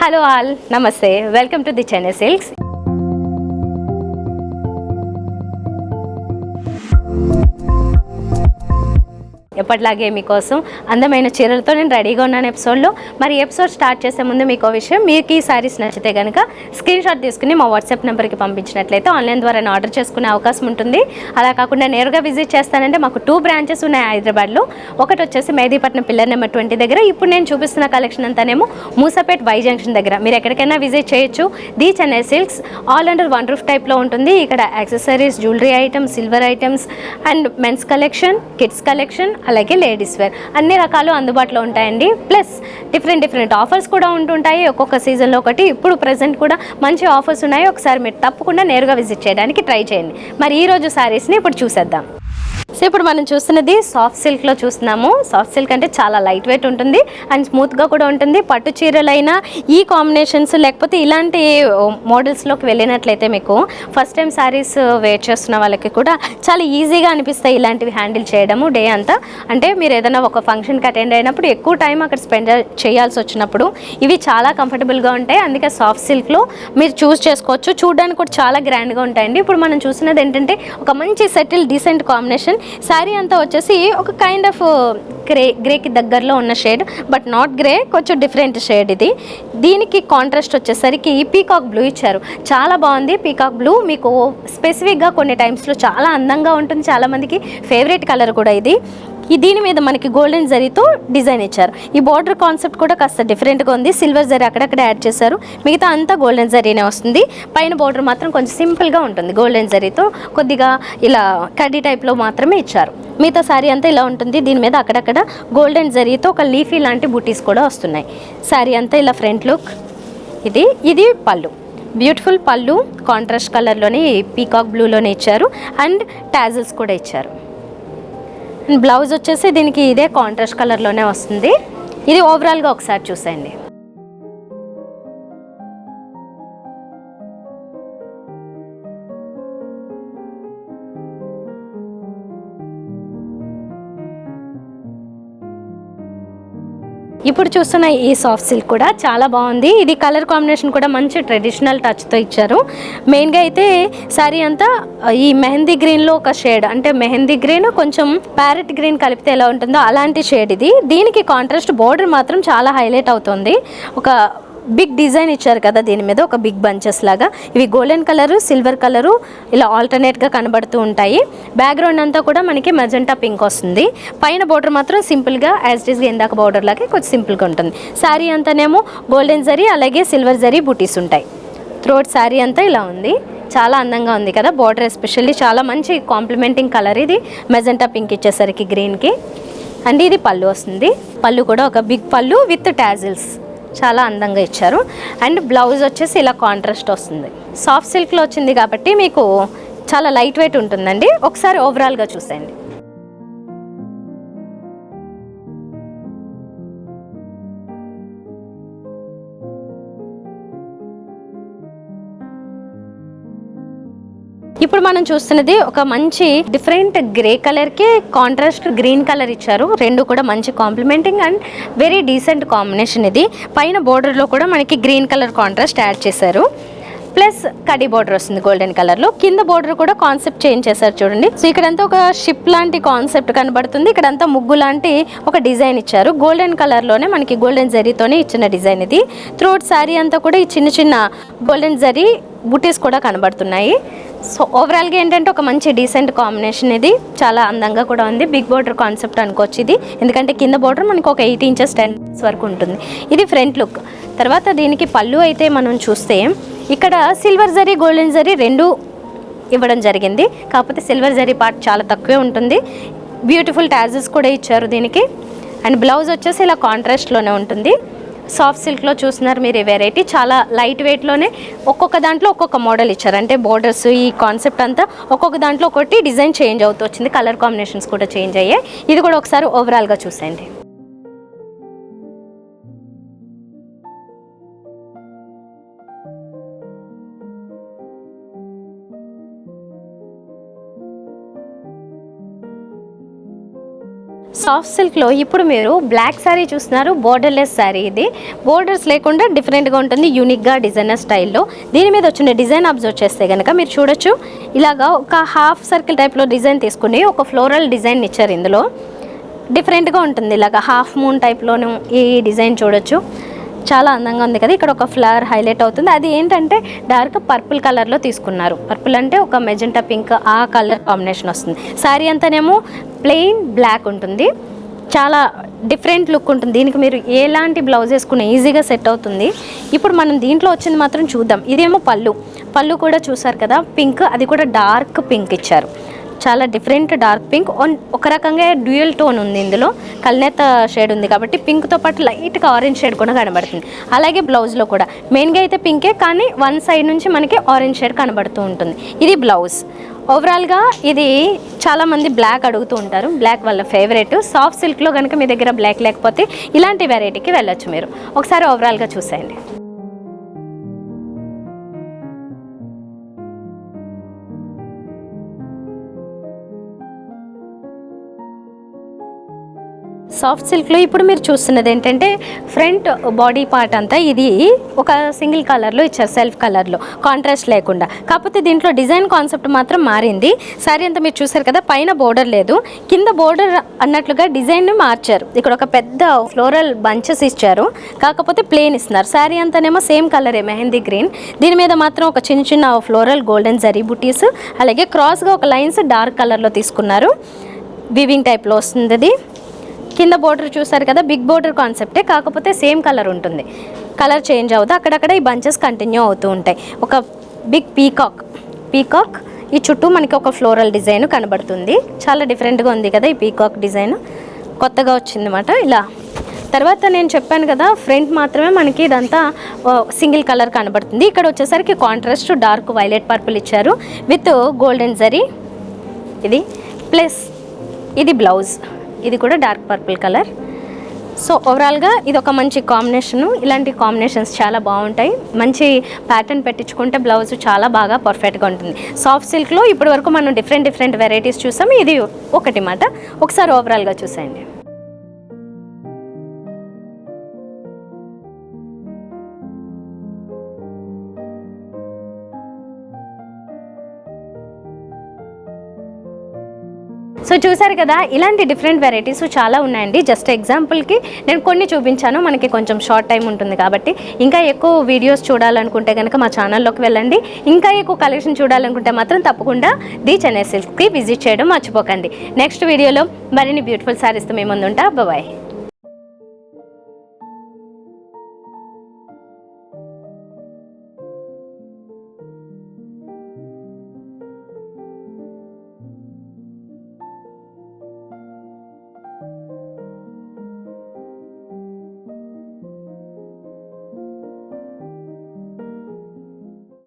Hello all, Namaste. Welcome to the Chennai Silks. ఎప్పటిలాగే మీకోసం అందమైన చీరలతో నేను రెడీగా ఉన్నాను ఎపిసోడ్లో. మరి ఎపిసోడ్ స్టార్ట్ చేసే ముందు మీకు విషయం, మీకు ఈ సారీస్ నచ్చితే కనుక స్క్రీన్ షాట్ తీసుకుని మా వాట్సాప్ నెంబర్కి పంపించినట్లయితే ఆన్లైన్ ద్వారా ఆర్డర్ చేసుకునే అవకాశం ఉంటుంది. అలా కాకుండా నేరుగా విజిట్ చేస్తానంటే మాకు 2 బ్రాంచెస్ ఉన్నాయి హైదరాబాద్లో. ఒకటి వచ్చేసి మెహదీపట్నం పిల్లర్ నెంబర్ 20 దగ్గర. ఇప్పుడు నేను చూపిస్తున్న కలెక్షన్ అంతానేమో మూసాపేట్ వై జంక్షన్ దగ్గర. మీరు ఎక్కడికైనా విజిట్ చేయొచ్చు. The Chennai silks all under one roof టైప్లో ఉంటుంది. ఇక్కడ accessories, jewellery items, silver items and men's collection, kids collection, అలాగే లేడీస్ వేర్ అన్ని రకాలు అందుబాటులో ఉంటాయండి. ప్లస్ డిఫరెంట్ ఆఫర్స్ కూడా ఉంటుంటాయి. ఒక్కొక్క సీజన్లో ఒకటి. ఇప్పుడు ప్రజెంట్ కూడా మంచి ఆఫర్స్ ఉన్నాయి. ఒకసారి మీరు తప్పకుండా నేరుగా విజిట్ చేయడానికి ట్రై చేయండి. మరి ఈరోజు శారీస్ని ఇప్పుడు చూసేద్దాం. సో ఇప్పుడు మనం చూస్తున్నది సాఫ్ట్ సిల్క్లో చూస్తున్నాము. సాఫ్ట్ సిల్క్ అంటే చాలా లైట్ వెయిట్ ఉంటుంది అండ్ స్మూత్గా కూడా ఉంటుంది. పట్టు చీరలైనా ఈ కాంబినేషన్స్ లేకపోతే ఇలాంటి మోడల్స్లోకి వెళ్ళినట్లయితే మీకు ఫస్ట్ టైం శారీస్ వేర్ చేస్తున్న వాళ్ళకి కూడా చాలా ఈజీగా అనిపిస్తాయి ఇలాంటివి హ్యాండిల్ చేయడము డే అంతా. అంటే మీరు ఏదైనా ఒక ఫంక్షన్కి అటెండ్ అయినప్పుడు ఎక్కువ టైం అక్కడ స్పెండ్ చేయాల్సి వచ్చినప్పుడు ఇవి చాలా కంఫర్టబుల్గా ఉంటాయి. అందుకే సాఫ్ట్ సిల్క్లో మీరు చూస్ చేసుకోవచ్చు. చూడడానికి కూడా చాలా గ్రాండ్గా ఉంటాయండి. ఇప్పుడు మనం చూసినది ఏంటంటే ఒక మంచి సెటిల్ డీసెంట్ కాంబినేషన్. శారీ అంతా వచ్చేసి ఒక కైండ్ ఆఫ్ గ్రేకి దగ్గరలో ఉన్న షేడ్, బట్ నాట్ గ్రే, కొంచెం డిఫరెంట్ షేడ్ ఇది. దీనికి కాంట్రాస్ట్ వచ్చేసరికి పీకాక్ బ్లూ ఇచ్చారు. చాలా బాగుంది పీకాక్ బ్లూ. మీకు స్పెసిఫిక్గా కొన్ని టైమ్స్లో చాలా అందంగా ఉంటుంది. చాలామందికి ఫేవరెట్ కలర్ కూడా ఇది. దీని మీద మనకి గోల్డెన్ జరీతో డిజైన్ ఇచ్చారు. ఈ బార్డర్ కాన్సెప్ట్ కూడా కాస్త డిఫరెంట్గా ఉంది. సిల్వర్ జరీ అక్కడక్కడ యాడ్ చేశారు. మిగతా అంతా గోల్డెన్ జరీనే వస్తుంది. పైన బార్డర్ మాత్రం కొంచెం సింపుల్గా ఉంటుంది. గోల్డెన్ జరీతో కొద్దిగా ఇలా కడ్డీ టైప్లో మాత్రమే ఇచ్చారు. మిగతా శారీ అంతా ఇలా ఉంటుంది. దీని మీద అక్కడక్కడ గోల్డెన్ జరీతో ఒక లీఫీ లాంటి బూటీస్ కూడా వస్తున్నాయి. శారీ అంతా ఇలా ఫ్రంట్ లుక్. ఇది పళ్ళు. బ్యూటిఫుల్ పళ్ళు కాంట్రాస్ట్ కలర్లోని పీకాక్ బ్లూలోనే ఇచ్చారు అండ్ టాజిల్స్ కూడా ఇచ్చారు. బ్లౌజ్ వచ్చేసి దీనికి ఇదే కాంట్రాస్ట్ కలర్లోనే వస్తుంది. ఇది ఓవరాల్గా ఒకసారి చూసేయండి. ఇప్పుడు చూస్తున్న ఈ సాఫ్ట్ సిల్క్ కూడా చాలా బాగుంది. ఇది కలర్ కాంబినేషన్ కూడా మంచి ట్రెడిషనల్ టచ్తో ఇచ్చారు. మెయిన్గా అయితే శారీ అంతా ఈ మెహందీ గ్రీన్లో ఒక షేడ్, అంటే మెహందీ గ్రీన్ కొంచెం ప్యారెట్ గ్రీన్ కలిపితే ఎలా ఉంటుందో అలాంటి షేడ్ ఇది. దీనికి కాంట్రాస్ట్ బోర్డర్ మాత్రం చాలా హైలైట్ అవుతుంది. ఒక బిగ్ డిజైన్ ఇచ్చారు కదా దీని మీద, ఒక బిగ్ బంచెస్ లాగా. ఇవి గోల్డెన్ కలరు, సిల్వర్ కలరు ఇలా ఆల్టర్నేట్గా కనబడుతూ ఉంటాయి. బ్యాక్గ్రౌండ్ అంతా కూడా మనకి మెజెంటా పింక్ వస్తుంది. పైన బోర్డర్ మాత్రం సింపుల్గా యాజ్ ఇట్ ఈస్గా ఇందాక బోర్డర్ లాగే కొంచెం సింపుల్గా ఉంటుంది. శారీ అంతానేమో గోల్డెన్ జరీ అలాగే సిల్వర్ జరీ బూటీస్ ఉంటాయి. త్రోట్ శారీ అంతా ఇలా ఉంది. చాలా అందంగా ఉంది కదా. బార్డర్ ఎస్పెషల్లీ చాలా మంచి కాంప్లిమెంటింగ్ కలర్. ఇది మెజెంటా పింక్ ఇచ్చేసరికి గ్రీన్కి. అండ్ ఇది పళ్ళు వస్తుంది. పళ్ళు కూడా ఒక బిగ్ పళ్ళు విత్ టాజిల్స్ చాలా అందంగా ఇచ్చారు. అండ్ బ్లౌజ్ వచ్చేసి ఇలా కాంట్రాస్ట్ వస్తుంది. సాఫ్ట్ సిల్క్లో వచ్చింది కాబట్టి మీకు చాలా లైట్ వెయిట్ ఉంటుందండి. ఒకసారి ఓవరాల్గా చూసేయండి. ఇప్పుడు మనం చూస్తున్నది ఒక మంచి డిఫరెంట్ గ్రే కలర్కి కాంట్రాస్ట్ గ్రీన్ కలర్ ఇచ్చారు. రెండు కూడా మంచి complementing and very decent combination. ఇది పైన బోర్డర్లో కూడా మనకి గ్రీన్ కలర్ కాంట్రాస్ట్ యాడ్ చేశారు. ప్లస్ కడీ బోర్డర్ వస్తుంది గోల్డెన్ కలర్లో. కింద బోర్డర్ కూడా కాన్సెప్ట్ చేంజ్ చేశారు చూడండి. సో ఇక్కడంతా ఒక షిప్ లాంటి కాన్సెప్ట్ కనబడుతుంది. ఇక్కడంతా ముగ్గు లాంటి ఒక డిజైన్ ఇచ్చారు. గోల్డెన్ కలర్లోనే మనకి గోల్డెన్ జరీతోనే ఇచ్చిన డిజైన్ ఇది. త్రోట్ శారీ అంతా కూడా ఈ చిన్న గోల్డెన్ జరీ బూటీస్ కూడా కనబడుతున్నాయి. సో ఓవరాల్గా ఏంటంటే ఒక మంచి డీసెంట్ కాంబినేషన్. ఇది చాలా అందంగా కూడా ఉంది. బిగ్ బోర్డర్ కాన్సెప్ట్ అనుకోవచ్చు ఇది. ఎందుకంటే కింద బోర్డర్ మనకు ఒక 8 ఇంచెస్ 10 ఇంచెస్ వరకు ఉంటుంది. ఇది ఫ్రంట్ లుక్. తర్వాత దీనికి పళ్ళు అయితే మనం చూస్తే ఇక్కడ సిల్వర్ జరీ గోల్డెన్ జరీ రెండు ఇవ్వడం జరిగింది. కాకపోతే సిల్వర్ జరీ పార్ట్ చాలా తక్కువే ఉంటుంది. బ్యూటిఫుల్ టాజిల్స్ కూడా ఇచ్చారు దీనికి. అండ్ బ్లౌజ్ వచ్చేసి ఇలా కాంట్రాస్ట్లోనే ఉంటుంది. సాఫ్ట్ సిల్క్లో చూస్తున్నారు మీరు ఈ వెరైటీ. చాలా లైట్ వెయిట్లోనే ఒక్కొక్క దాంట్లో ఒక్కొక్క మోడల్ ఇచ్చారు. అంటే బోర్డర్స్ ఈ కాన్సెప్ట్ అంతా ఒక్కొక్క దాంట్లో ఒకటి డిజైన్ చేంజ్ అవుతూ వచ్చింది. కలర్ కాంబినేషన్స్ కూడా చేంజ్ అయ్యాయి. ఇది కూడా ఒకసారి ఓవరాల్గా చూసేయండి. సాఫ్ట్ సిల్క్లో ఇప్పుడు మీరు బ్లాక్ శారీ చూస్తున్నారు, బోర్డర్లెస్ శారీ. ఇది బోర్డర్స్ లేకుండా డిఫరెంట్గా ఉంటుంది, యూనిక్గా డిజైనర్ స్టైల్లో. దీని మీద వచ్చిన డిజైన్ అబ్జర్వ్ చేస్తే కనుక మీరు చూడొచ్చు, ఇలాగా ఒక హాఫ్ సర్కిల్ టైప్లో డిజైన్ తీసుకుని ఒక ఫ్లోరల్ డిజైన్ ఇచ్చారు. ఇందులో డిఫరెంట్గా ఉంటుంది, ఇలాగా హాఫ్ మూన్ టైప్లోను ఈ డిజైన్ చూడొచ్చు. చాలా అందంగా ఉంది కదా. ఇక్కడ ఒక ఫ్లవర్ హైలైట్ అవుతుంది, అది ఏంటంటే డార్క్ పర్పుల్ కలర్లో తీసుకున్నారు. పర్పుల్ అంటే ఒక మెజెంటా పింక్ ఆ కలర్ కాంబినేషన్ వస్తుంది. శారీ అంతానేమో ప్లెయిన్ బ్లాక్ ఉంటుంది, చాలా డిఫరెంట్ లుక్ ఉంటుంది. దీనికి మీరు ఎలాంటి బ్లౌజ్ వేసుకున్న ఈజీగా సెట్ అవుతుంది. ఇప్పుడు మనం దీంట్లో వచ్చింది మాత్రం చూద్దాం. ఇదేమో పళ్ళు కూడా చూసారు కదా, పింక్, అది కూడా డార్క్ పింక్ ఇచ్చారు. చాలా డిఫరెంట్ డార్క్ పింక్, ఒక రకంగా డ్యూయల్ టోన్ ఉంది. ఇందులో కల్నేత షేడ్ ఉంది కాబట్టి పింక్తో పాటు లైట్గా ఆరెంజ్ షేడ్ కూడా కనబడుతుంది. అలాగే బ్లౌజ్లో కూడా మెయిన్గా అయితే పింకే, కానీ వన్ సైడ్ నుంచి మనకి ఆరెంజ్ షేడ్ కనబడుతూ ఉంటుంది. ఇది బ్లౌజ్. ఓవరాల్గా ఇది చాలామంది బ్లాక్ అడుగుతూ ఉంటారు, బ్లాక్ వాళ్ళ ఫేవరెట్. సాఫ్ట్ సిల్క్లో కనుక మీ దగ్గర బ్లాక్ లేకపోతే ఇలాంటి వెరైటీకి వెళ్ళొచ్చు మీరు. ఒకసారి ఓవరాల్గా చూసేయండి. సాఫ్ట్ సిల్క్లో ఇప్పుడు మీరు చూస్తున్నది ఏంటంటే ఫ్రంట్ బాడీ పార్ట్ అంతా ఇది ఒక సింగిల్ కలర్లో ఇచ్చారు, సెల్ఫ్ కలర్లో, కాంట్రాస్ట్ లేకుండా. కాకపోతే దీంట్లో డిజైన్ కాన్సెప్ట్ మాత్రం మారింది. శారీ అంతా మీరు చూసారు కదా, పైన బోర్డర్ లేదు, కింద బోర్డర్ అన్నట్లుగా డిజైన్ మార్చారు. ఇక్కడ ఒక పెద్ద ఫ్లోరల్ బంచెస్ ఇచ్చారు, కాకపోతే ప్లెయిన్ ఇస్తున్నారు. శారీ అంతానేమో సేమ్ కలరే, మెహందీ గ్రీన్. దీని మీద మాత్రం ఒక చిన్న ఫ్లోరల్ గోల్డెన్ జరీ బుటీస్, అలాగే క్రాస్గా ఒక లైన్స్ డార్క్ కలర్లో తీసుకున్నారు. వీవింగ్ టైప్లో వస్తుంది అది. కింద బోర్డర్ చూసారు కదా, బిగ్ బోర్డర్ కాన్సెప్టే, కాకపోతే సేమ్ కలర్ ఉంటుంది, కలర్ చేంజ్ అవుతుంది. అక్కడక్కడ ఈ బంచెస్ కంటిన్యూ అవుతూ ఉంటాయి. ఒక బిగ్ పీకాక్ ఈ చుట్టూ మనకి ఒక ఫ్లోరల్ డిజైన్ కనబడుతుంది. చాలా డిఫరెంట్గా ఉంది కదా ఈ పీకాక్ డిజైన్, కొత్తగా వచ్చిందన్నమాట. ఇలా తర్వాత నేను చెప్పాను కదా, ఫ్రంట్ మాత్రమే మనకి ఇదంతా సింగిల్ కలర్ కనబడుతుంది. ఇక్కడ వచ్చేసరికి కాంట్రాస్ట్ డార్క్ వైలెట్ పర్పుల్ ఇచ్చారు విత్ గోల్డెన్ జరీ. ఇది ప్లస్ ఇది బ్లౌజ్, ఇది కూడా డార్క్ పర్పుల్ కలర్. సో ఓవరాల్గా ఇది ఒక మంచి కాంబినేషను. ఇలాంటి కాంబినేషన్స్ చాలా బాగుంటాయి. మంచి ప్యాటర్న్ పెట్టించుకుంటే బ్లౌజ్ చాలా బాగా పర్ఫెక్ట్గా ఉంటుంది. సాఫ్ట్ సిల్క్లో ఇప్పటి వరకు మనం డిఫరెంట్ వెరైటీస్ చూసాము, ఇది ఒకటి మాట. ఒకసారి ఓవరాల్గా చూసేయండి. సో చూసారు కదా, ఇలాంటి డిఫరెంట్ వెరైటీస్ చాలా ఉన్నాయండి. జస్ట్ ఎగ్జాంపుల్కి నేను కొన్ని చూపించాను, మనకి కొంచెం షార్ట్ టైం ఉంటుంది కాబట్టి. ఇంకా ఎక్కువ వీడియోస్ చూడాలనుకుంటే కనుక మా ఛానల్లోకి వెళ్ళండి. ఇంకా ఎక్కువ కలెక్షన్ చూడాలనుకుంటే మాత్రం తప్పకుండా ది చెన్నై సిల్క్కి విజిట్ చేయడం మర్చిపోకండి. నెక్స్ట్ వీడియోలో మరిన్ని బ్యూటిఫుల్ శారీస్తో మేము ముందుంటా. బాయ్.